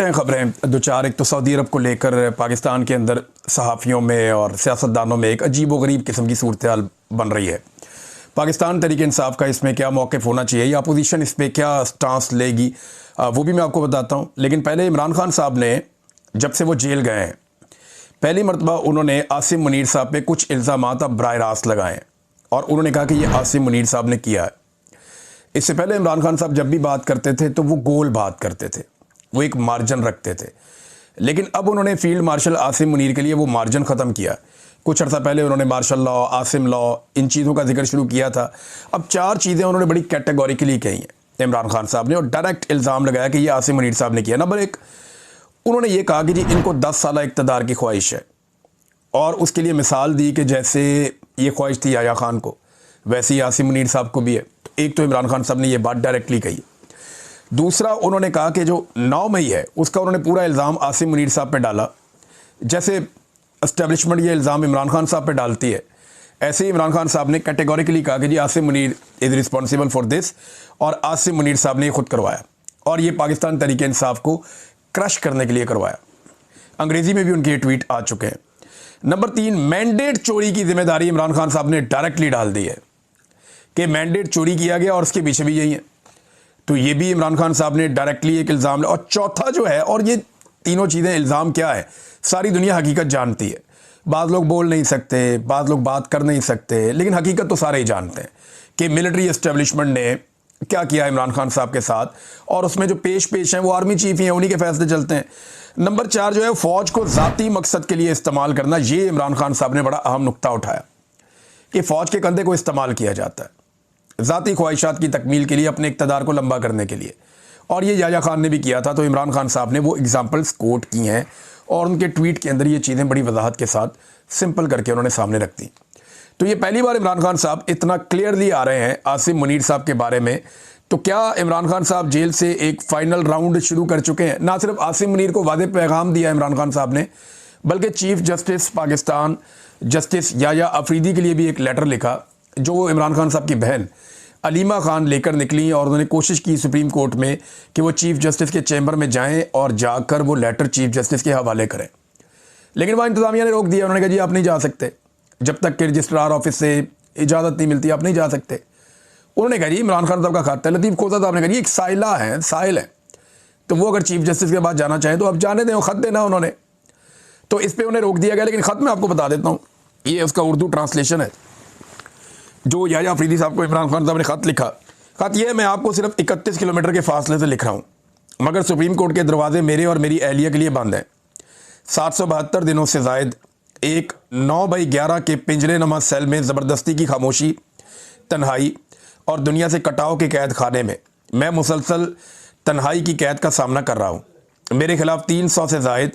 हैं खबरें दो चार। एक तो सऊदी अरब को लेकर पाकिस्तान के अंदर सहाफ़ियों में और सियासतदानों में एक अजीब व गरीब किस्म की सूरत हाल बन रही है। पाकिस्तान तहरीक इंसाफ का इसमें क्या मौक़िफ़ होना चाहिए या अपोजिशन इस पर क्या स्टांस लेगी, वो भी मैं आपको बताता हूँ। लेकिन पहले इमरान खान साहब ने जब से वो जेल गए हैं, पहली मरतबा उन्होंने आसिम मुनीर साहब पे कुछ इल्ज़ामात अब बराह रास्त लगाए और उन्होंने कहा कि ये आसिम मुनीर साहब ने किया है। इससे पहले इमरान खान साहब जब भी बात करते थे तो वो गोल बात करते थे, वो एक मार्जिन रखते थे। लेकिन अब उन्होंने फील्ड मार्शल आसिम मुनीर के लिए वो मार्जिन ख़त्म किया। कुछ अर्सा पहले उन्होंने मार्शल लॉ, आसिम लॉ, इन चीज़ों का जिक्र शुरू किया था। अब चार चीज़ें उन्होंने बड़ी कैटेगोरिकली कही हैं इमरान खान साहब ने और डायरेक्ट इल्ज़ाम लगाया कि ये आसिम मुनीर साहब ने किया। नंबर एक, उन्होंने ये कहा कि जी इनको 10 साल इक़्तिदार की ख्वाहिश है और उसके लिए मिसाल दी कि जैसे ये ख्वाहिश थी याया खान को, वैसे ही आसिम मुनीर साहब को भी है। एक तो इमरान खान साहब ने ये बात डायरेक्टली कही। दूसरा, उन्होंने कहा कि जो 9 मई है उसका उन्होंने पूरा इल्ज़ाम आसिम मुनीर साहब पे डाला। जैसे एस्टेब्लिशमेंट ये इल्ज़ाम इमरान खान साहब पे डालती है, ऐसे ही इमरान खान साहब ने कैटेगोरिकली कहा कि जी Asim Munir is responsible for this, और आसिम मुनीर साहब ने खुद करवाया और ये पाकिस्तान तहरीक इंसाफ को क्रश करने के लिए करवाया। अंग्रेज़ी में भी उनके ट्वीट आ चुके हैं। नंबर 3, मैंडेट चोरी की जिम्मेदारी इमरान खान साहब ने डायरेक्टली डाल दी है कि मैंडेट चोरी किया गया और उसके पीछे भी यही है। तो ये भी इमरान खान साहब ने डायरेक्टली एक इल्ज़ाम। और चौथा जो है, और ये तीनों चीज़ें इल्ज़ाम क्या है, सारी दुनिया हकीकत जानती है। बाज़ लोग बोल नहीं सकते, बाज़ लोग बात कर नहीं सकते, लेकिन हकीकत तो सारे ही जानते हैं कि मिलिट्री एस्टेब्लिशमेंट ने क्या किया इमरान खान साहब के साथ, और उसमें जो पेश हैं वो आर्मी चीफ ही हैं, उन्हीं के फैसले चलते हैं। नंबर 4 जो है, फ़ौज को ज़ाती मकसद के लिए इस्तेमाल करना। ये इमरान खान साहब ने बड़ा अहम नुक्ता उठाया कि फ़ौज के कंधे को इस्तेमाल किया जाता है ज़ाती ख्वाहिशात की तकमील के लिए, अपने इक़्तिदार को लंबा करने के लिए। और ये याया खान ने भी किया था। तो इमरान खान साहब ने वो एग्जाम्पल्स कोट की हैं और उनके ट्वीट के अंदर ये चीज़ें बड़ी वजाहत के साथ सिंपल करके उन्होंने सामने रख दी। तो ये पहली बार इमरान खान साहब इतना क्लियरली आ रहे हैं आसिम मुनीर साहब के बारे में। तो क्या इमरान खान साहब जेल से एक फ़ाइनल राउंड शुरू कर चुके हैं? ना सिर्फ आसिम मुनीर को वादे पैगाम दिया इमरान खान साहब ने, बल्कि chief justice Pakistan justice Yahya Afridi के लिए भी एक लेटर लिखा, जो इमरान खान साहब की बहन अलीमा खान लेकर निकली और उन्होंने कोशिश की सुप्रीम कोर्ट में कि वो चीफ जस्टिस के चैम्बर में जाएं और जाकर वो लेटर चीफ जस्टिस के हवाले करें। लेकिन वहाँ इंतज़ामिया ने रोक दिया। उन्होंने कहा जी आप नहीं जा सकते, जब तक कि रजिस्ट्रार ऑफिस से इजाज़त नहीं मिलती आप नहीं जा सकते। उन्होंने कहा जी इमरान खान साहब का खत है। लतीफ़ खोसा साहब ने कहा जी एक साइला है, साहिल है, तो वो अगर चीफ जस्टिस के पास जाना चाहें तो आप जाने दें, वो ख़त देना उन्होंने। तो इस पर उन्हें रोक दिया गया। लेकिन ख़त मैं आपको बता देता हूँ, ये उसका उर्दू ट्रांसलेशन है जो याया अफरीदी साहब को इमरान खान साहब ने ख़त लिखा। ख़त ये है, मैं आपको सिर्फ 31 किलोमीटर के फासले से लिख रहा हूँ, मगर सुप्रीम कोर्ट के दरवाजे मेरे और मेरी अहलिया के लिए बंद हैं। 772 दिनों से ज़ायद एक 9x11 के पिंजरे नमा सेल में ज़बरदस्ती की खामोशी, तन्हाई और दुनिया से कटाव के कैद खाने में मैं मुसलसल तन्हाई की कैद का सामना कर रहा हूँ। मेरे खिलाफ 300 से ज़ायद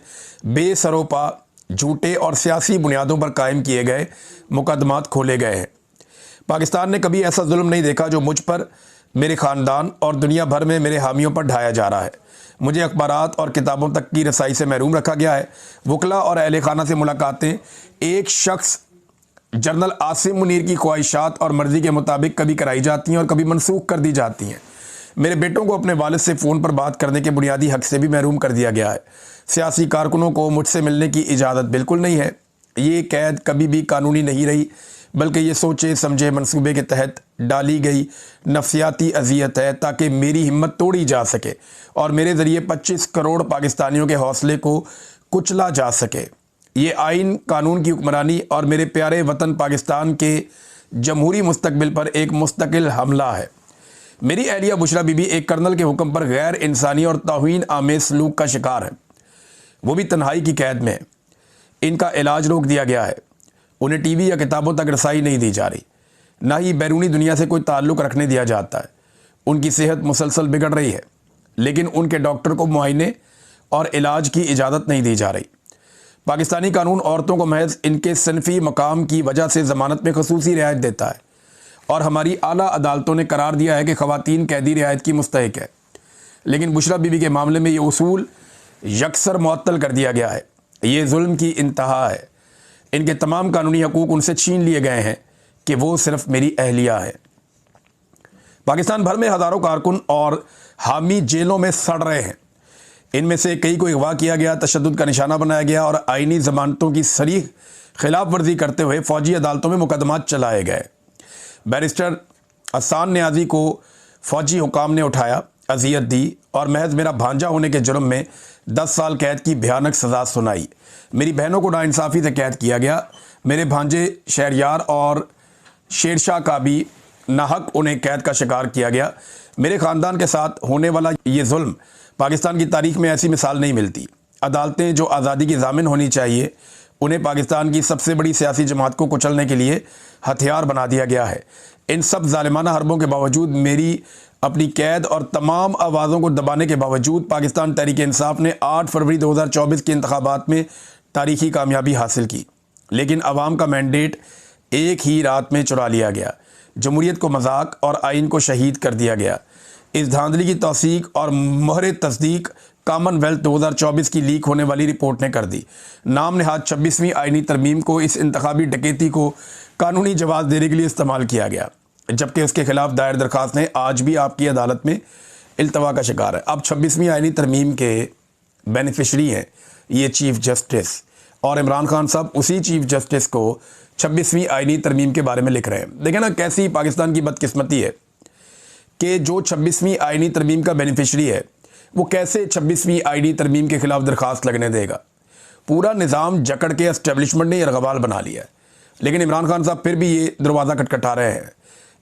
बेसरोपा, झूठे और सियासी बुनियादों पर कायम किए गए मुकदमात खोले गए हैं। पाकिस्तान ने कभी ऐसा जुल्म नहीं देखा जो मुझ पर, मेरे ख़ानदान और दुनिया भर में मेरे हामियों पर ढाया जा रहा है। मुझे अखबारात और किताबों तक की रसाई से महरूम रखा गया है। वकला और अहले खाना से मुलाकातें एक शख्स जनरल आसिम मुनीर की ख्वाहिशात और मर्ज़ी के मुताबिक कभी कराई जाती हैं और कभी मनसूख कर दी जाती हैं। मेरे बेटों को अपने वालिद से फ़ोन पर बात करने के बुनियादी हक़ से भी महरूम कर दिया गया है। सियासी कारकुनों को मुझसे मिलने की इजाज़त बिल्कुल नहीं है। ये कैद कभी भी कानूनी नहीं रही, बल्कि ये सोचे समझे मंसूबे के तहत डाली गई नफसियाती अजियत है ताकि मेरी हिम्मत तोड़ी जा सके और मेरे ज़रिए 25 करोड़ पाकिस्तानियों के हौसले को कुचला जा सके। ये आइन, कानून की हुक्मरानी और मेरे प्यारे वतन पाकिस्तान के जमहूरी मुस्तकबिल पर एक मुस्तकिल हमला है। मेरी अहलिया बुशरा बीबी एक कर्नल के हुक्म पर गैर इंसानी और तौहीन आमेज़ सलूक का शिकार है, वो भी तन्हाई की कैद में है। इनका इलाज रोक दिया गया है, उन्हें टीवी या किताबों तक रसाई नहीं दी जा रही, ना ही बैरूनी दुनिया से कोई ताल्लुक़ रखने दिया जाता है। उनकी सेहत मुसलसल बिगड़ रही है, लेकिन उनके डॉक्टर को मुआयने और इलाज की इजाज़त नहीं दी जा रही। पाकिस्तानी कानून औरतों को महज इनके सनफ़ी मकाम की वजह से ज़मानत में खसूसी रियायत देता है और हमारी आला अदालतों ने करार दिया है कि ख़वातीन कैदी रियायत की मुस्तहिक है। लेकिन बुशरा बीबी के मामले में ये उसूल यकसर मुअत्तल कर दिया गया है। ये जुल्म की इंतहा है। इनके तमाम कानूनी हकूक़ उनसे छीन लिए गए हैं कि वो सिर्फ मेरी अहलिया है। पाकिस्तान भर में हज़ारों कारकुन और हामी जेलों में सड़ रहे हैं। इनमें से कई को अगवा किया गया, तशद्दुद का निशाना बनाया गया और आइनी ज़मानतों की सरीह खिलाफ वर्जी करते हुए फ़ौजी अदालतों में मुकदमात चलाए गए। बैरिस्टर हसन न्याजी को फ़ौजी हुकाम ने उठाया, अजियत दी और महज मेरा भांजा होने के जुर्म में 10 साल कैद की भयानक सज़ा सुनाई। मेरी बहनों को नाइंसाफ़ी से कैद किया गया। मेरे भांजे शहरयार और शेरशाह का भी नाहक उन्हें कैद का शिकार किया गया। मेरे ख़ानदान के साथ होने वाला ये जुल्म पाकिस्तान की तारीख़ में ऐसी मिसाल नहीं मिलती। अदालतें जो आज़ादी की ज़ामिन होनी चाहिए, उन्हें पाकिस्तान की सबसे बड़ी सियासी जमात को कुचलने के लिए हथियार बना दिया गया है। इन सब ज़ालिमाना हरबों के बावजूद, मेरी अपनी कैद और तमाम आवाज़ों को दबाने के बावजूद पाकिस्तान तहरीक इंसाफ ने 8 फरवरी 2024 के इंतखाबात में तारीखी कामयाबी हासिल की। लेकिन अवाम का मैंडेट एक ही रात में चुरा लिया गया। जमहूरियत को मजाक और आइन को शहीद कर दिया गया। इस धांधली की तौसीक और मोहर तस्दीक कॉमनवेल्थ 2024 की लीक होने वाली रिपोर्ट ने कर दी। नाम नहाद 26वीं आइनी तरमीम को इस इंतखाबी डकैती को कानूनी जवाब देने के लिए इस्तेमाल किया गया, जबकि उसके खिलाफ दायर दरखास्तें आज भी आपकी अदालत में इल्तवा का शिकार है। अब 26वीं आइनी तरमीम के बेनिफिशरी हैं ये चीफ जस्टिस, और इमरान खान साहब उसी चीफ जस्टिस को 26वीं आइनी तरमीम के बारे में लिख रहे हैं। देखें ना कैसी पाकिस्तान की बदकिस्मती है कि जो 26वीं आइनी तरमीम का बेनिफिशरी है वो कैसे 26वीं आइनी तरमीम के खिलाफ दरखास्त लगने देगा। पूरा निज़ाम जकड़ के एस्टेब्लिशमेंट ने यरगवाल बना लिया है, लेकिन इमरान खान साहब फिर भी ये दरवाज़ा खटखटा रहे हैं,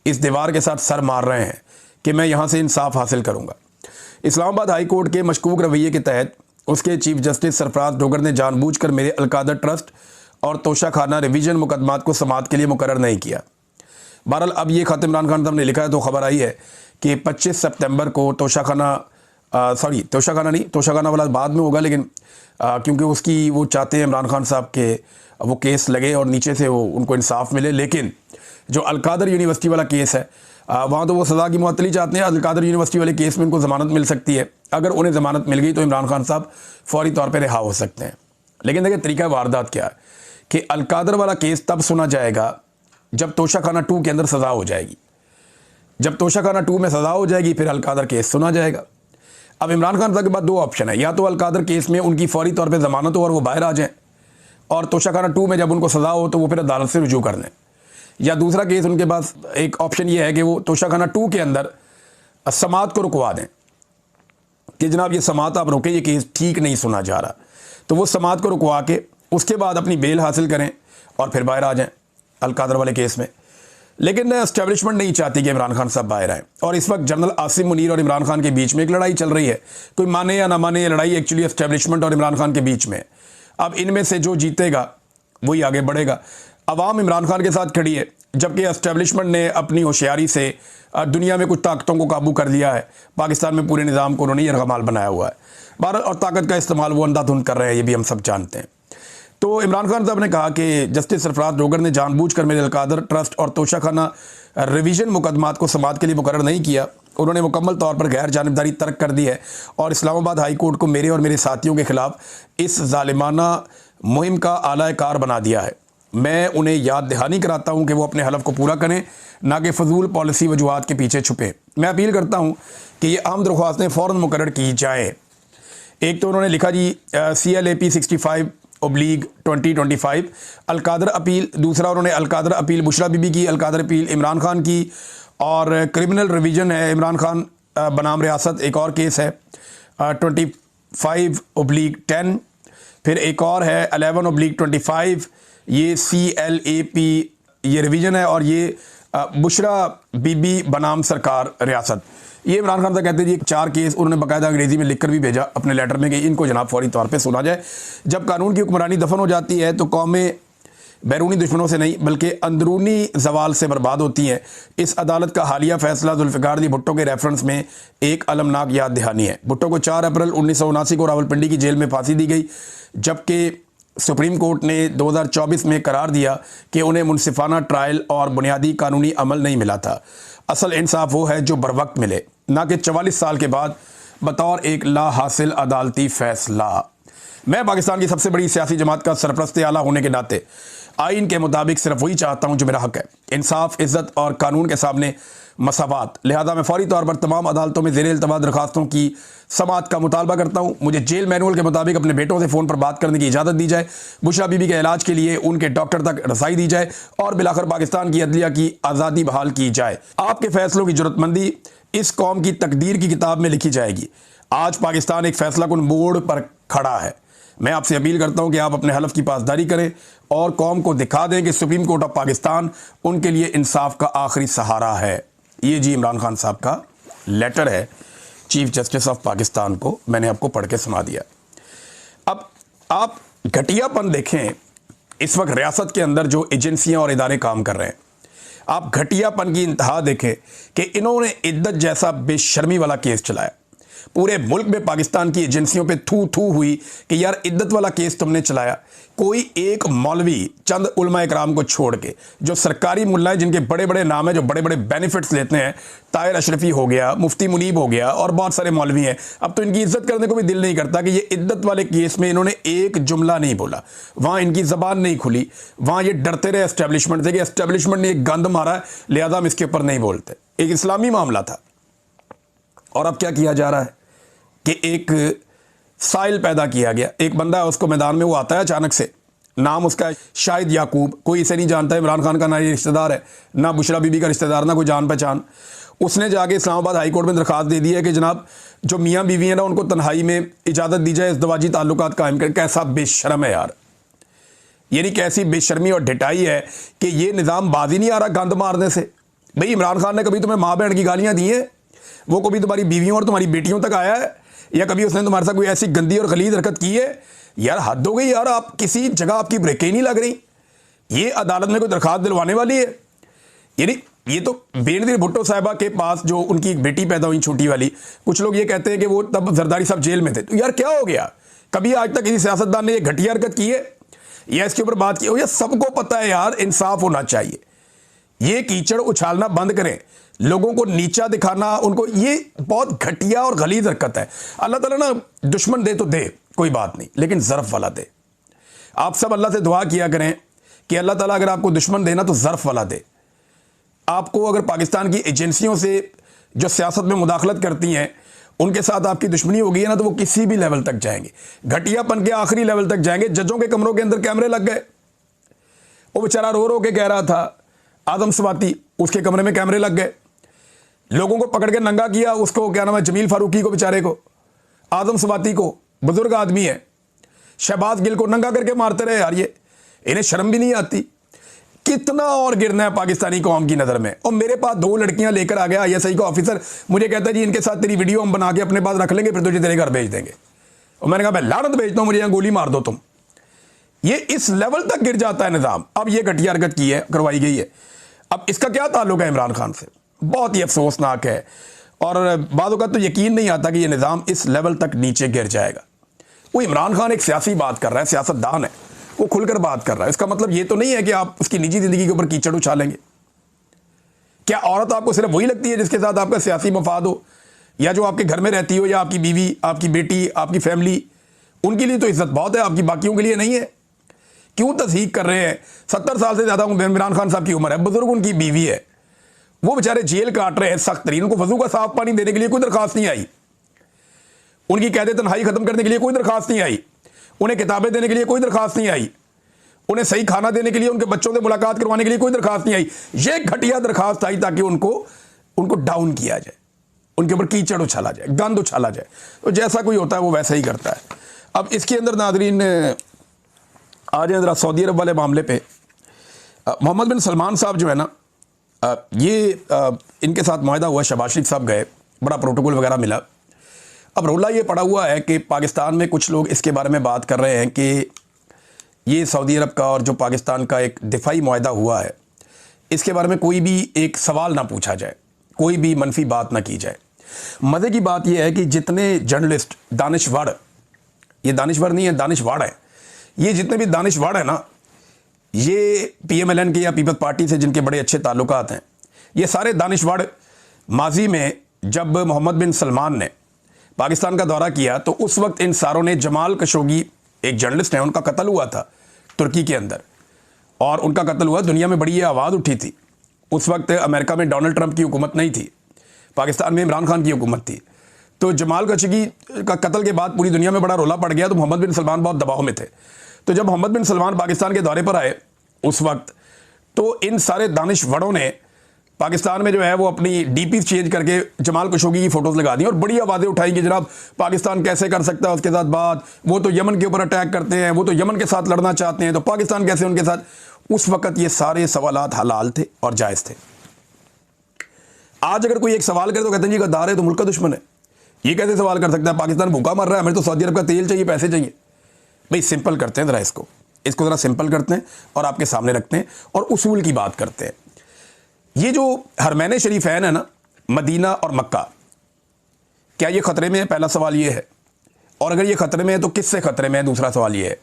इस दीवार के साथ सर मार रहे हैं कि मैं यहाँ से इंसाफ हासिल करूँगा। इस्लामाबाद हाई कोर्ट के मशकूक रवैये के तहत उसके चीफ जस्टिस सरफराज डोगर ने जानबूझकर मेरे अलकादर ट्रस्ट और तोशाखाना रिवीजन मुकदमात को समाअत के लिए मुकर्रर नहीं किया। बहरहाल अब ये ख़त इमरान खान साहब ने लिखा है तो ख़बर आई है कि 25 सितंबर को तोशाखाना वाला बाद में होगा, लेकिन क्योंकि उसकी वो चाहते हैं इमरान खान साहब के वो केस लगे और नीचे से वो उनको इंसाफ मिले। लेकिन जो अलकादर यूनिवर्सिटी वाला केस है वहाँ तो वो सज़ा की मुअत्तली चाहते हैं। अलकादर यूनिवर्सिटी वाले केस में उनको ज़मानत मिल सकती है। अगर उन्हें ज़मानत मिल गई तो इमरान खान साहब फौरी तौर पर रिहा हो सकते हैं। लेकिन देखिए तरीका वारदात क्या है कि अलकादर वाला केस तब सुना जाएगा जब तोशाखाना 2 के अंदर सज़ा हो जाएगी। जब तोशाखाना 2 में सज़ा हो जाएगी फिर अलकादर केस सुना जाएगा। अब इमरान खान साहब के पास 2 ऑप्शन है, या तो अलकादर केस में उनकी फौरी तौर पे ज़मानत हो और वो बाहर आ जाएं, और तोशाखाना 2 में जब उनको सज़ा हो तो वो फिर अदालत से रुजू कर लें, या दूसरा केस उनके पास एक ऑप्शन ये है कि वो तोशाखाना 2 के अंदर समाअत को रुकवा दें कि जनाब ये समाअत आप रोकें, ये केस ठीक नहीं सुना जा रहा। तो वो समाअत को रुकवा के उसके बाद अपनी बेल हासिल करें और फिर बाहर आ जाएं अलकादर वाले केस में। लेकिन एस्टेब्लिशमेंट नहीं चाहती कि इमरान खान साहब बाहर आएँ, और इस वक्त जनरल आसिम मुनीर और इमरान खान के बीच में एक लड़ाई चल रही है। कोई माने या ना माने, ये लड़ाई एक्चुअली एस्टेब्लिशमेंट और इमरान खान के बीच में। अब इनमें से जो जीतेगा वही आगे बढ़ेगा। अवाम इमरान खान के साथ खड़ी है, जबकि एस्टेब्लिशमेंट ने अपनी होशियारी से दुनिया में कुछ ताकतों को काबू कर लिया है। पाकिस्तान में पूरे निज़ाम को उन्होंने यरगमाल बनाया हुआ है। भारत और ताकत का इस्तेमाल वो अंधाधुंध कर रहे हैं, ये भी हम सब जानते हैं। तो इमरान खान साहब ने कहा कि जस्टिस सरफराज डोगर ने जानबूझकर मेरे अलकादर ट्रस्ट और तोशाखाना रिवीजन मुकदमात को समाअत के लिए मुकर्रर नहीं किया। उन्होंने मुकम्मल तौर पर गैर जानिबदारी तर्क कर दी है और इस्लामाबाद हाई कोर्ट को मेरे और मेरे साथियों के खिलाफ इस जालिमाना मुहिम का आला कार बना दिया है। मैं उन्हें याद दहानी कराता हूँ कि वो अपने हलफ को पूरा करें, ना कि फजूल पॉलिसी वजूहात के पीछे छुपे। मैं अपील करता हूँ कि ये अहम दरख्वास्तें फ़ौरन मुकर्रर की जाएँ। एक तो उन्होंने लिखा जी CLAP 65/2025 अलकादर अपील। दूसरा उन्होंने अलकादर अपील बुशरा बीबी की, अलकादर अपील इमरान खान की, और क्रिमिनल रिवीजन है इमरान खान बनाम रियासत एक और केस है 25/10। फिर एक और है 11/25, ये CLAP ये रिवीजन है, और ये बुशरा बीबी बनाम सरकार रियासत। ये इमरान खान साहब कहते हैं जी 4 केस उन्होंने बाकायदा अंग्रेज़ी में लिखकर भी भेजा अपने लेटर में कि इनको जनाब फौरी तौर पे सुना जाए। जब कानून की हुक्मरानी दफन हो जाती है तो कौमें बैरूनी दुश्मनों से नहीं बल्कि अंदरूनी जवाल से बर्बाद होती हैं। इस अदालत का हालिया फैसला जुल्फ़िकार अली भुट्टो के रेफरेंस में एक अलमनाक याद दहानी है। भुट्टो को 4 अप्रैल 1979 को रावलपिंडी की जेल में फांसी दी गई, जबकि सुप्रीम कोर्ट ने 2024 में करार दिया कि उन्हें मुनसिफाना ट्रायल और बुनियादी कानूनी अमल नहीं मिला था। असल इंसाफ वो है जो बर वक्त मिले, ना कि 44 साल के बाद बतौर एक ला हासिल अदालती फैसला। मैं पाकिस्तान की सबसे बड़ी सियासी जमात का सरपरस्त आला होने के नाते आइन के मुताबिक सिर्फ वही चाहता हूँ जो मेरा हक है। इंसाफ, इज़्ज़त और कानून के सामने मसावात। लिहाजा मैं फौरी तौर पर तमाम अदालतों में ज़ेर इल्तवा दरखास्तों की समाअत का मुतालबा करता हूँ। मुझे जेल मैनुअल के मुताबिक अपने बेटों से फ़ोन पर बात करने की इजाज़त दी जाए, बुशरा बीबी के इलाज के लिए उनके डॉक्टर तक रसाई दी जाए और बिलाखिर पाकिस्तान की अदलिया की आज़ादी बहाल की जाए। आपके फैसलों की जरूरतमंदी इस कौम की तकदीर की किताब में लिखी जाएगी। आज पाकिस्तान एक फैसला कुन मोड़ पर खड़ा है। मैं आपसे अपील करता हूं कि आप अपने हलफ की पासदारी करें और कौम को दिखा दें कि सुप्रीम कोर्ट ऑफ पाकिस्तान उनके लिए इंसाफ का आखिरी सहारा है। ये जी इमरान खान साहब का लेटर है चीफ जस्टिस ऑफ पाकिस्तान को, मैंने आपको पढ़ के सुना दिया। अब आप घटियापन देखें, इस वक्त रियासत के अंदर जो एजेंसियां और इदारे काम कर रहे हैं, आप घटियापन की इंतहा देखें कि इन्होंने इद्दत जैसा बेशर्मी वाला केस चलाया। पूरे मुल्क में पाकिस्तान की एजेंसियों पे थू थू हुई कि यार इद्दत वाला केस तुमने चलाया। कोई एक मौलवी चंद उलमा इकराम को छोड़ के, जो सरकारी मुल्ला है, जिनके बड़े बड़े नाम है, जो बड़े बड़े बेनिफिट्स लेते हैं, ताहिर अशरफी हो गया, मुफ्ती मुनीब हो गया और बहुत सारे मौलवी हैं, अब तो इनकी इज्जत करने को भी दिल नहीं करता कि ये इद्दत वाले केस में इन्होंने एक जुमला नहीं बोला, वहाँ इनकी ज़बान नहीं खुली, वहाँ ये डरते रहे एस्टेब्लिशमेंट से कि एस्टेब्लिशमेंट ने एक गंद मारा है लिहाजा हम इसके ऊपर नहीं बोलते। एक इस्लामी मामला था और अब क्या किया जा रहा है कि एक साइल पैदा किया गया। एक बंदा है, उसको मैदान में वो आता है अचानक से, नाम उसका शाहिद याकूब, कोई इसे नहीं जानता, इमरान खान का ना ये रिश्तेदार है, ना बुशरा बीबी का रिश्तेदार, ना कोई जान पहचान। उसने जाके इस्लामाबाद हाई कोर्ट में दरखास्त दे दी है कि जनाब जो मियाँ बीवी है ना, उनको तन्हाई में इजाज़त दी जाए इज़दवाजी ताल्लुकात कायम कर। कैसा बेशर्म है यार, यानी कैसी बेशर्मी और ढिटाई है कि ये निज़ाम बाजी नहीं आ रहा गंद मारने से। भाई इमरान खान ने कभी तुम्हें माँ बहन की गालियाँ दी हैं? वो कभी तुम्हारी बीवियों और तुम्हारी बेटियों तक आया है? या कभी उसने तुम्हारे साथ कोई ऐसी गंदी और गलीज हरकत की है? यार हद हो गई यार, आप किसी जगह आपकी ब्रेकें नहीं लग रही। ये अदालत में कोई दरखास्त दिलवाने वाली है? यानी ये तो बेनज़ीर भुट्टो साहिबा के पास जो उनकी एक बेटी पैदा हुई छोटी वाली, कुछ लोग ये कहते हैं कि वो तब जरदारी साहब जेल में थे। तो यार क्या हो गया? कभी आज तक किसी सियासतदान ने ये घटिया हरकत की है या इसके ऊपर बात की हो? या सबको पता है यार, इंसाफ होना चाहिए। ये कीचड़ उछालना बंद करें, लोगों को नीचा दिखाना, उनको, ये बहुत घटिया और गलीज हरकत है। अल्लाह ताला ना दुश्मन दे तो दे, कोई बात नहीं, लेकिन ज़र्फ वाला दे। आप सब अल्लाह से दुआ किया करें कि अल्लाह ताला अगर आपको दुश्मन देना तो ज़र्फ वाला दे। आपको अगर पाकिस्तान की एजेंसियों से जो सियासत में मुदाखलत करती हैं उनके साथ आपकी दुश्मनी हो गई है ना, तो वो किसी भी लेवल तक जाएंगे, घटियापन के आखिरी लेवल तक जाएंगे। जजों के कमरों के अंदर कैमरे लग गए, वो बेचारा रो रो के कह रहा था आदम स्वाति, उसके कमरे में कैमरे लग गए। लोगों को पकड़ के नंगा किया, उसको क्या नाम है, जमील फारूकी को, बेचारे को, आदम स्वाति को, बुजुर्ग आदमी है, शहबाज गिल को नंगा करके मारते रहे। यार ये इन्हें शर्म भी नहीं आती? कितना और गिरना है पाकिस्तानी कौम की नज़र में। और मेरे पास 2 लड़कियां लेकर आ गया ISI का ऑफिसर, मुझे कहता है जी इनके साथ तेरी वीडियो हम बना के अपने पास रख लेंगे, फिर तुझे तेरे घर भेज देंगे। और मैंने कहा मैं लानत भेजता हूं, मुझे यहाँ गोली मार दो तुम। ये इस लेवल तक गिर जाता है निज़ाम। अब ये घटिया हरकत की है, करवाई गई है। अब इसका क्या ताल्लुक है इमरान खान से? बहुत ही अफसोसनाक है और बाज़ औक़ात तो यकीन नहीं आता कि ये निज़ाम इस लेवल तक नीचे गिर जाएगा। वो इमरान खान एक सियासी बात कर रहा है, सियासतदान है, वो खुलकर बात कर रहा है। इसका मतलब ये तो नहीं है कि आप उसकी निजी ज़िंदगी के ऊपर कीचड़ उछालेंगे। क्या औरत आपको सिर्फ वही लगती है जिसके साथ आपका सियासी मफाद हो, या जो आपके घर में रहती हो, या आपकी बीवी, आपकी बेटी, आपकी फैमिली? उनके लिए तो इज्जत बहुत है, आपकी बाकियों के लिए नहीं है। क्यों तस्दीक कर रहे हैं? 70 साल से ज़्यादा इमरान खान साहब की उम्र है, बुजुर्ग उनकी बीवी है, वो बेचारे जेल काट रहे हैं सख्त तरीन। उनको वजू का साफ पानी देने के लिए कोई दरखास्त नहीं आई, उनकी कैद तन्हाई खत्म करने के लिए कोई दरखास्त नहीं आई, उन्हें किताबें देने के लिए कोई दरखास्त नहीं आई, उन्हें सही खाना देने के लिए, उनके बच्चों से मुलाकात करवाने के लिए कोई दरखास्त नहीं आई। ये घटिया दरखास्त आई ताकि उनको डाउन किया जाए, उनके ऊपर कीचड़ उछाला जाए, गंद उछाला जाए। तो जैसा कोई होता है वो वैसा ही करता है। अब इसके अंदर नाजरीन आ जाए ज़रा सऊदी अरब वाले मामले पे। मोहम्मद बिन सलमान साहब जो है ना, इनके साथ मुआहदा हुआ, शहबाज शरीफ साहब गए, बड़ा प्रोटोकॉल वगैरह मिला। अब रोला ये पड़ा हुआ है कि पाकिस्तान में कुछ लोग इसके बारे में बात कर रहे हैं कि ये सऊदी अरब का और जो पाकिस्तान का एक दिफाई मुआहदा हुआ है, इसके बारे में कोई भी एक सवाल ना पूछा जाए, कोई भी मनफी बात ना की जाए। मज़े की बात यह है कि जितने जर्नलिस्ट, दानिशवर, ये दानिशवर नहीं है, दानिशवाड़ है, ये जितने भी दानिशवाड़ है ना, ये PMLN के या पीपल्स पार्टी से जिनके बड़े अच्छे ताल्लुकात हैं, ये सारे दानिशवाड़ माजी में जब मोहम्मद बिन सलमान ने पाकिस्तान का दौरा किया तो उस वक्त इन सारों ने, जमाल खशोगी एक जर्नलिस्ट हैं, उनका कत्ल हुआ था तुर्की के अंदर, और उनका कत्ल हुआ, दुनिया में बड़ी ये आवाज़ उठी थी उस वक्त अमेरिका में डोनाल्ड ट्रंप की हुकूमत नहीं थी, पाकिस्तान में इमरान खान की हुकूमत थी। तो जमाल खशोगी का कत्ल के बाद पूरी दुनिया में बड़ा रोला पड़ गया, तो मोहम्मद बिन सलमान बहुत दबाव में थे। तो जब मोहम्मद बिन सलमान पाकिस्तान के दौरे पर आए उस वक्त, तो इन सारे दानिशवरों ने पाकिस्तान में जो है वो अपनी डीपी चेंज करके जमाल खशोगी की फोटोज लगा दी और बड़ी आवाज़ें उठाई कि जनाब पाकिस्तान कैसे कर सकता है उसके साथ बात, वो तो यमन के ऊपर अटैक करते हैं, वो तो यमन के साथ लड़ना चाहते हैं, तो पाकिस्तान कैसे उनके साथ। उस वक्त ये सारे सवालात हलाल थे और जायज़ थे। आज अगर कोई एक सवाल करे तो कहते हैं जी गद्दार है तो मुल्क का दुश्मन है। ये कैसे सवाल कर सकता है, पाकिस्तान भूखा मर रहा है, हमें तो सऊदी अरब का तेल चाहिए, पैसे चाहिए। भाई सिंपल करते हैं ज़रा इसको ज़रा सिंपल करते हैं और आपके सामने रखते हैं और उसूल की बात करते हैं। ये जो हरमैन शरीफैन है ना, मदीना और मक्का, क्या ये ख़तरे में है? पहला सवाल ये है। और अगर ये ख़तरे में है तो किससे ख़तरे में है? दूसरा सवाल ये है,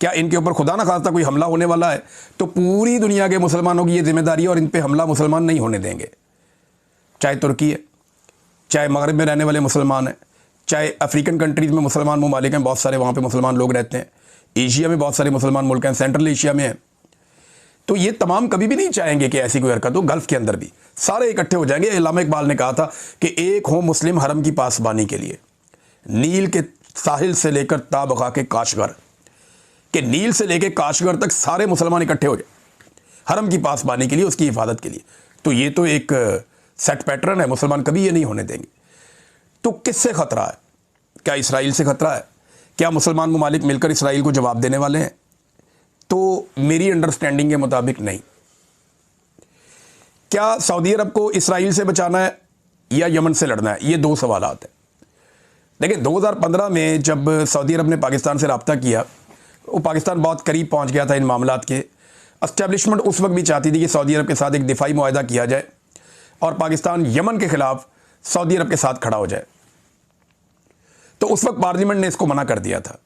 क्या इनके ऊपर खुदा न खास्ता कोई हमला होने वाला है? तो पूरी दुनिया के मुसलमानों की ये जिम्मेदारी है और इन पर हमला मुसलमान नहीं होने देंगे। चाहे तुर्की है, चाहे मगरब में रहने वाले मुसलमान हैं, चाहे अफ्रीकन कंट्रीज़ में मुसलमान ममालिक हैं, बहुत सारे वहाँ पे मुसलमान लोग रहते हैं, एशिया में बहुत सारे मुसलमान मुल्क हैं, सेंट्रल एशिया में हैं। तो ये तमाम कभी भी नहीं चाहेंगे कि ऐसी कोई हरकत हो। गल्फ़ के अंदर भी सारे इकट्ठे हो जाएंगे। अल्लामा इकबाल ने कहा था कि एक हो मुस्लिम हरम की पासबानी के लिए, नील के साहिल से लेकर ताबगा के काशगर, कि नील से लेकर काशगर तक सारे मुसलमान इकट्ठे हो जाए हरम की पासबानी के लिए, उसकी हिफाजत के लिए। तो ये तो एक सेट पैटर्न है, मुसलमान कभी ये नहीं होने देंगे। तो किससे ख़तरा है? क्या इसराइल से ख़तरा है? क्या मुसलमान ममालिक मिलकर इसराइल को जवाब देने वाले हैं? तो मेरी अंडरस्टैंडिंग के मुताबिक नहीं। क्या सऊदी अरब को इसराइल से बचाना है या यमन से लड़ना है? ये दो सवालात हैं। देखिए 2015 में जब सऊदी अरब ने पाकिस्तान से रब्ता किया, वो पाकिस्तान बहुत करीब पहुंच गया था इन मामलात के। एस्टेब्लिशमेंट उस वक्त भी चाहती थी कि सऊदी अरब के साथ एक दिफाई मुआहदा किया जाए और पाकिस्तान यमन के खिलाफ सऊदी अरब के साथ खड़ा हो जाए। तो उस वक्त पार्लियामेंट ने इसको मना कर दिया था।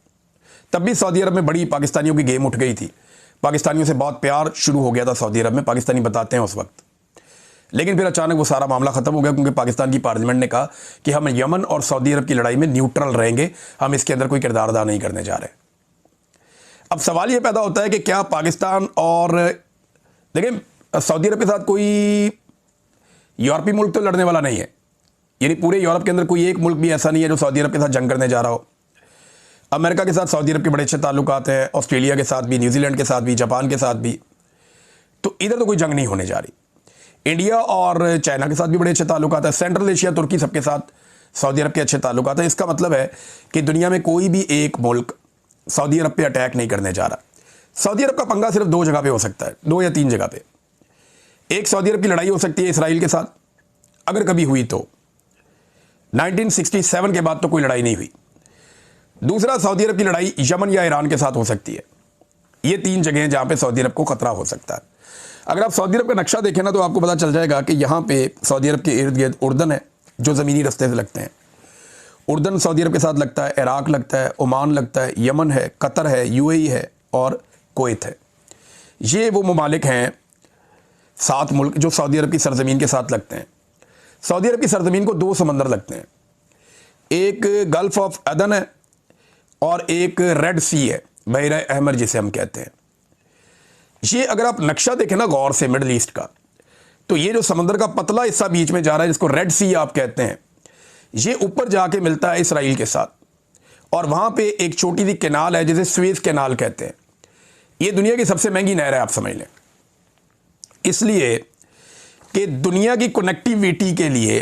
तब भी सऊदी अरब में बड़ी पाकिस्तानियों की गेम उठ गई थी, पाकिस्तानियों से बहुत प्यार शुरू हो गया था सऊदी अरब में, पाकिस्तानी बताते हैं उस वक्त। लेकिन फिर अचानक वो सारा मामला ख़त्म हो गया, क्योंकि पाकिस्तान की पार्लियामेंट ने कहा कि हम यमन और सऊदी अरब की लड़ाई में न्यूट्रल रहेंगे, हम इसके अंदर कोई किरदार अदा नहीं करने जा रहे। अब सवाल ये पैदा होता है कि क्या पाकिस्तान और देखिए सऊदी अरब के साथ कोई यूरोपीय मुल्क तो लड़ने वाला नहीं है, यानी पूरे यूरोप के अंदर कोई एक मुल्क भी ऐसा नहीं है जो सऊदी अरब के साथ जंग करने जा रहा हो। अमेरिका के साथ सऊदी अरब के बड़े अच्छे ताल्लुकात हैं, ऑस्ट्रेलिया के साथ भी, न्यूजीलैंड के साथ भी, जापान के साथ भी। तो इधर तो कोई जंग नहीं होने जा रही। इंडिया और चाइना के साथ भी बड़े अच्छे ताल्लुकात हैं, सेंट्रल एशिया तुर्की सबके साथ सऊदी अरब के अच्छे ताल्लुकात हैं। इसका मतलब है कि दुनिया में कोई भी एक मुल्क सऊदी अरब पे अटैक नहीं करने जा रहा। सऊदी अरब का पंगा सिर्फ दो जगह पे हो सकता है, दो या तीन जगह पे। एक, सऊदी अरब की लड़ाई हो सकती है इसराइल के साथ, अगर कभी हुई तो। 1967 के बाद तो कोई लड़ाई नहीं हुई। दूसरा, सऊदी अरब की लड़ाई यमन या ईरान के साथ हो सकती है। ये तीन जगह हैं जहां पे सऊदी अरब को खतरा हो सकता है। अगर आप सऊदी अरब का नक्शा देखें ना, तो आपको पता चल जाएगा कि यहाँ पे सऊदी अरब के इर्द गिर्द उर्दन है जो ज़मीनी रस्ते से लगते हैं। उर्दन सऊदी अरब के साथ लगता है, इराक लगता है, ओमान लगता है, यमन है, कतर है, यूएई है और कुवैत है। ये वो ममालिक हैं, 7 मुल्क जो सऊदी अरब की सरजमीन के साथ लगते हैं। सऊदी अरब की सरजमीन को 2 समंदर लगते हैं, एक गल्फ ऑफ अदन है और एक रेड सी है, बहर अहमर जिसे हम कहते हैं। ये अगर आप नक्शा देखें ना गौर से मिडल ईस्ट का, तो ये जो समंदर का पतला हिस्सा बीच में जा रहा है जिसको रेड सी आप कहते हैं, ये ऊपर जाके मिलता है इसराइल के साथ, और वहाँ पे एक छोटी सी कैनाल है जिसे स्वेज कैनाल कहते हैं। ये दुनिया की सबसे महंगी नहर है, आप समझ लें, इसलिए कि दुनिया की कनेक्टिविटी के लिए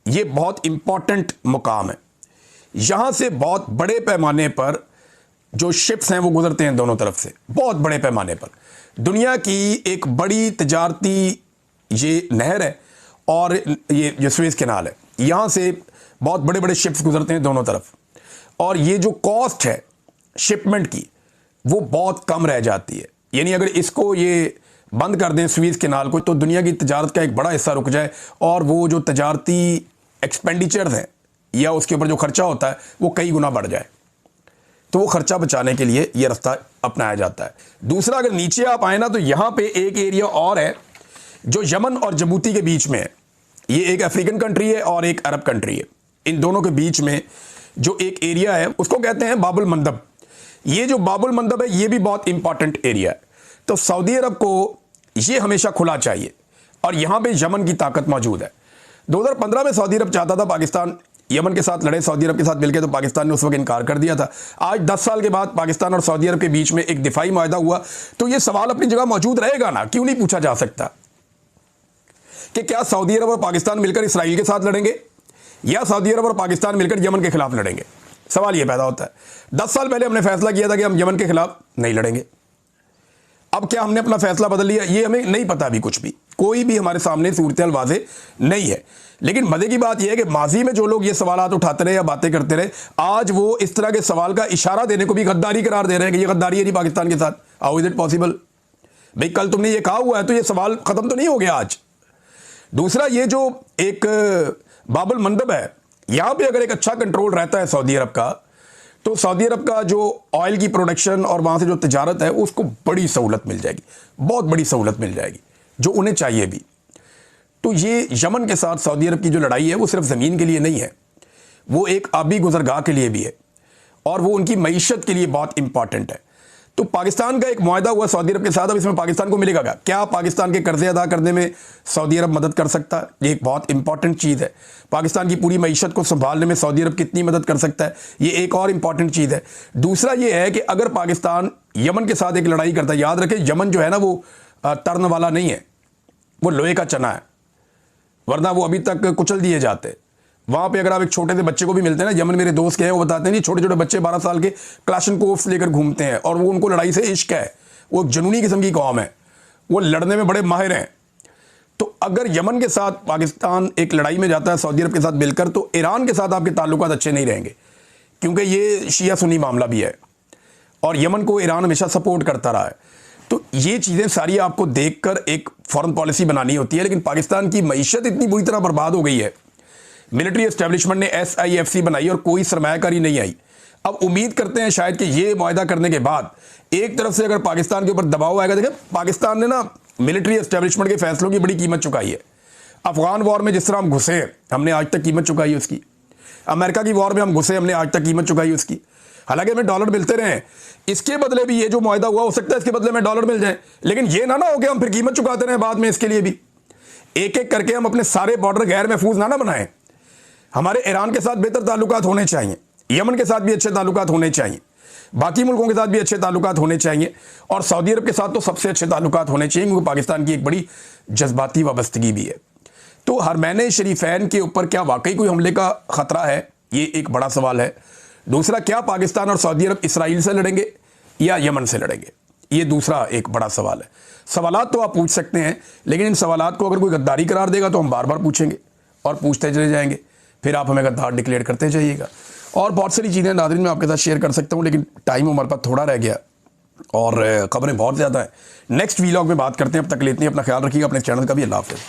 ये बहुत इंपॉर्टेंट मुकाम है। यहाँ से बहुत बड़े पैमाने पर जो शिप्स हैं वो गुजरते हैं दोनों तरफ से, बहुत बड़े पैमाने पर। दुनिया की एक बड़ी तजारती ये नहर है और ये जो स्वेज कैनाल है, यहाँ से बहुत बड़े बड़े शिप्स गुजरते हैं दोनों तरफ, और ये जो कॉस्ट है शिपमेंट की वो बहुत कम रह जाती है। यानी अगर इसको ये बंद कर दें स्वेज कैनाल को, तो दुनिया की तजारत का एक बड़ा हिस्सा रुक जाए, और वो जो तजारती एक्सपेंडिचर्स हैं या उसके ऊपर जो खर्चा होता है वो कई गुना बढ़ जाए। तो वो खर्चा बचाने के लिए ये रास्ता अपनाया जाता है। दूसरा, अगर नीचे आप आए ना, तो यहाँ पे एक एरिया और है जो यमन और जबूती के बीच में है। ये एक अफ्रीकन कंट्री है और एक अरब कंट्री है। इन दोनों के बीच में जो एक एरिया है उसको कहते हैं बाबुल मंदब। ये जो बाबुल मंदब है ये भी बहुत इंपॉर्टेंट एरिया है। तो सऊदी अरब को ये हमेशा खुला चाहिए। और यहाँ पे यमन की ताकत मौजूद है। 2015 में सऊदी अरब चाहता था पाकिस्तान यमन के साथ लड़े, सऊदी अरब के साथ मिलकर, तो पाकिस्तान ने उस वक्त इनकार कर दिया था। आज 10 साल के बाद पाकिस्तान और सऊदी अरब के बीच में एक दिफाई मुआहदा हुआ, तो ये सवाल अपनी जगह मौजूद रहेगा ना, क्यों नहीं पूछा जा सकता कि क्या सऊदी अरब और पाकिस्तान मिलकर इसराइल के साथ लड़ेंगे या सऊदी अरब और पाकिस्तान मिलकर यमन के खिलाफ लड़ेंगे। सवाल यह पैदा होता है। 10 साल पहले हमने फैसला किया था कि हम यमन के खिलाफ नहीं लड़ेंगे। अब क्या हमने अपना फैसला बदल लिया, ये हमें नहीं पता अभी, कुछ भी, कोई भी हमारे सामने सूरत-ए-हाल वाज़े नहीं है। लेकिन मजे की बात यह है कि माजी में जो लोग ये सवालात उठाते रहे या बातें करते रहे, आज वो इस तरह के सवाल का इशारा देने को भी गद्दारी करार दे रहे हैं कि ये गद्दारी है जी पाकिस्तान के साथ। How is it possible? भाई कल तुमने ये कहा हुआ है तो ये सवाल खत्म तो नहीं हो गया आज। दूसरा, ये जो एक बाबुल मंदब है, यहां पे अगर एक अच्छा कंट्रोल रहता है सऊदी अरब का, तो सऊदी अरब का जो ऑयल की प्रोडक्शन और वहां से जो तिजारत है उसको बड़ी सहूलत मिल जाएगी, बहुत बड़ी सहूलत मिल जाएगी, जो उन्हें चाहिए भी। तो ये यमन के साथ सऊदी अरब की जो लड़ाई है वो सिर्फ ज़मीन के लिए नहीं है, वो एक आबी गुजरगाह के लिए भी है और वो उनकी मईशत के लिए बहुत इंपॉर्टेंट है। तो पाकिस्तान का एक मुआहदा हुआ सऊदी अरब के साथ, अब इसमें पाकिस्तान को मिलेगा क्या पाकिस्तान के कर्जे अदा करने में सऊदी अरब मदद कर सकता है? ये एक बहुत इंपॉर्टेंट चीज़ है। पाकिस्तान की पूरी मईशत को संभालने में सऊदी अरब कितनी मदद कर सकता है, ये एक और इंपॉर्टेंट चीज़ है। दूसरा ये है कि अगर पाकिस्तान यमन के साथ एक लड़ाई करता है, याद रखें यमन जो है ना वो तर्न वाला नहीं है, वो लोहे का चना है, वरना वो अभी तक कुचल दिए जाते। वहाँ पे अगर आप एक छोटे से बच्चे को भी मिलते हैं ना, यमन मेरे दोस्त के हैं, वो बताते हैं जी छोटे छोटे बच्चे 12 साल के क्लाशनकोव्स लेकर घूमते हैं और वो उनको लड़ाई से इश्क है, वो जुनूनी किस्म की कौम है, वो लड़ने में बड़े माहिर हैं। तो अगर यमन के साथ पाकिस्तान एक लड़ाई में जाता है सऊदी अरब के साथ मिलकर, तो ईरान के साथ आपके ताल्लुकात अच्छे नहीं रहेंगे, क्योंकि ये शिया सुन्नी मामला भी है और यमन को ईरान हमेशा सपोर्ट करता रहा है। तो ये चीज़ें सारी आपको देखकर एक फॉरेन पॉलिसी बनानी होती है। लेकिन पाकिस्तान की मईशत इतनी बुरी तरह बर्बाद हो गई है, मिलिट्री एस्टेब्लिशमेंट ने SIFC बनाई और कोई सरमायाकारी नहीं आई। अब उम्मीद करते हैं शायद कि ये मुआहदा करने के बाद एक तरफ से अगर पाकिस्तान के ऊपर दबाव आएगा, देखें पाकिस्तान ने ना मिलिट्री एस्टेब्लिशमेंट के फैसलों की बड़ी कीमत चुकाई है। अफगान वॉर में जिस तरह हम घुसे, हमने आज तक कीमत चुकाई है उसकी। अमेरिका की वॉर में हम घुसे, हमने आज तक कीमत चुकाई उसकी। हालांकि हमें डॉलर मिलते रहे, इसके बदले भी ये जो मुआहदा हुआ हो सकता है इसके बदले में डॉलर मिल जाए, लेकिन ये ना हो कि हम फिर कीमत चुकाते रहे बाद में। इसके लिए भी एक एक करके हम अपने सारे बॉर्डर गैर महफूज ना बनाएं। हमारे ईरान के साथ बेहतर ताल्लुकात होने चाहिए, यमन के साथ भी अच्छे ताल्लुकात होने चाहिए, बाकी मुल्कों के साथ भी अच्छे ताल्लुकात होने चाहिए और सऊदी अरब के साथ तो सबसे अच्छे ताल्लुकात होने चाहिए, क्योंकि पाकिस्तान की एक बड़ी जज्बाती वाबस्तगी भी है। तो हरमैन शरीफैन के ऊपर क्या वाकई कोई हमले का ख़तरा है, ये एक बड़ा सवाल है। दूसरा, क्या पाकिस्तान और सऊदी अरब इसराइल से लड़ेंगे या यमन से लड़ेंगे, ये दूसरा एक बड़ा सवाल है। सवालात तो आप पूछ सकते हैं, लेकिन इन सवालात को अगर कोई गद्दारी करार देगा तो हम बार बार पूछेंगे और पूछते चले जाएंगे, फिर आप हमें गद्दार डिक्लेयर करते जाइएगा। और बहुत सारी चीज़ें नाज़रीन मैं आपके साथ शेयर कर सकता हूँ, लेकिन टाइम हमारे पास थोड़ा रह गया और खबरें बहुत ज़्यादा हैं। नेक्स्ट वीलॉग में बात करते हैं, अब तक लेते हैं, अपना ख्याल रखिएगा, अपने चैनल का भी। अल्लाह हाफ़िज़।